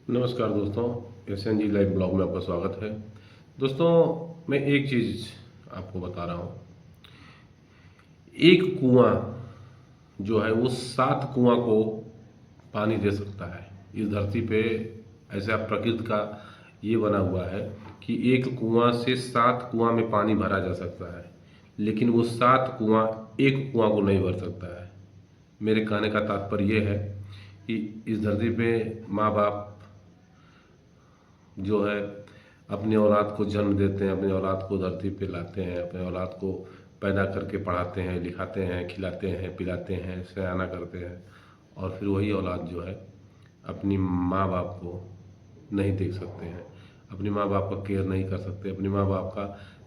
नमस्कार दोस्तों, SNG live blog में आपका स्वागत है। दोस्तों, मैं एक चीज़ आपको बता रहा हूँ। एक कुआँ जो है वो 7 कुआँ को पानी दे सकता है। इस धरती पे ऐसा प्रकृति का ये बना हुआ है कि एक कुआँ से 7 कुआँ में पानी भरा जा सकता है, लेकिन वो 7 कुआँ एक कुआँ को नहीं भर सकता है। मेरे कहने का तात्पर्य ये है कि इस धरती पे माँ बाप जो है अपनी औलाद को जन्म देते हैं, अपनी औलाद को धरती पे लाते हैं, अपने औलाद को पैदा करके पढ़ाते हैं, लिखाते हैं, खिलाते हैं, पिलाते हैं, सयाना करते हैं, और फिर वही औलाद जो है अपनी माँ बाप को नहीं देख सकते हैं, अपनी माँ बाप का केयर नहीं कर सकते, अपनी माँ बाप का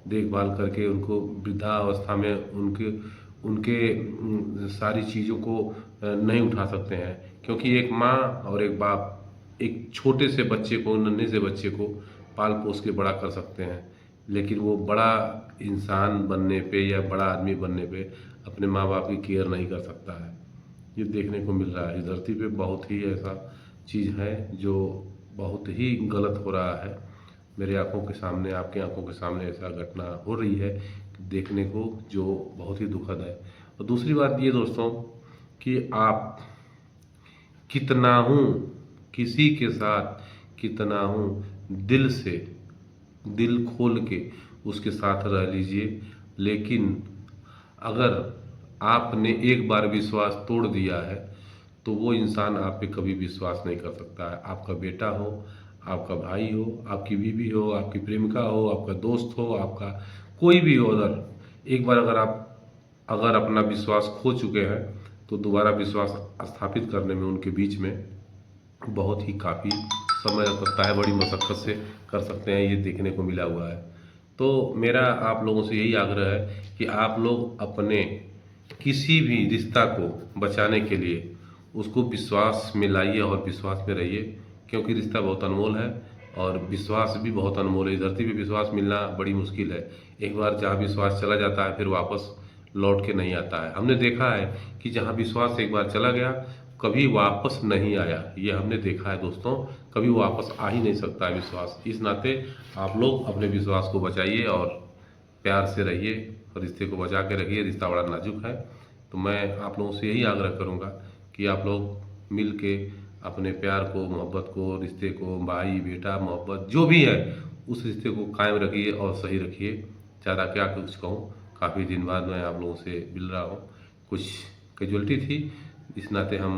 देखभाल करके उनको वृद्धावस्था में उनके उनके सारी चीज़ों को नहीं उठा सकते हैं। क्योंकि एक माँ और एक बाप एक छोटे से बच्चे को, नन्हे से बच्चे को पाल पोस के बड़ा कर सकते हैं, लेकिन वो बड़ा इंसान बनने पे या बड़ा आदमी बनने पे अपने माँ बाप की केयर नहीं कर सकता है। ये देखने को मिल रहा है इस धरती पे। बहुत ही ऐसा चीज़ है जो बहुत ही गलत हो रहा है। मेरे आंखों के सामने, आपकी आंखों के सामने ऐसा घटना हो रही है देखने को, जो बहुत ही दुखद है। और दूसरी बात ये दोस्तों कि आप कितना हूँ, किसी के साथ कितना हूँ, दिल से, दिल खोल के उसके साथ रह लीजिए। लेकिन अगर आपने एक बार विश्वास तोड़ दिया है तो वो इंसान आप पे कभी विश्वास नहीं कर सकता है। आपका बेटा हो, आपका भाई हो, आपकी बीवी हो, आपकी प्रेमिका हो, आपका दोस्त हो, आपका कोई भी हो, अगर एक बार अगर अपना विश्वास खो चुके हैं तो दोबारा विश्वास स्थापित करने में उनके बीच में बहुत ही काफ़ी समय लग सकता है, बड़ी मशक्क़त से कर सकते हैं। ये देखने को मिला हुआ है। तो मेरा आप लोगों से यही आग्रह है कि आप लोग अपने किसी भी रिश्ता को बचाने के लिए उसको विश्वास में लाइए और विश्वास में रहिए, क्योंकि रिश्ता बहुत अनमोल है और विश्वास भी बहुत अनमोल है। इस धरती पे विश्वास मिलना बड़ी मुश्किल है। एक बार जहाँ विश्वास चला जाता है फिर वापस लौट के नहीं आता है। हमने देखा है कि जहाँ विश्वास एक बार चला गया कभी वापस नहीं आया। ये हमने देखा है दोस्तों, कभी वापस आ ही नहीं सकता है विश्वास। इस नाते आप लोग अपने विश्वास को बचाइए और प्यार से रहिए और रिश्ते को बचा के रखिए। रिश्ता बड़ा नाजुक है। तो मैं आप लोगों से यही आग्रह करूँगा कि आप लोग मिल के अपने प्यार को, मोहब्बत को, रिश्ते को, भाई बेटा मोहब्बत जो भी है उस रिश्ते को कायम रखिए और सही रखिए। ज़्यादा क्या कुछ कहूँ, काफ़ी दिन बाद मैं आप लोगों से मिल रहा हूँ। कुछ कैजुअलिटी थी, इस नाते हम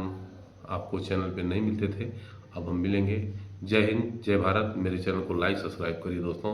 आपको चैनल पे नहीं मिलते थे, अब हम मिलेंगे। जय हिंद, जय भारत। मेरे चैनल को लाइक सब्सक्राइब करिए दोस्तों।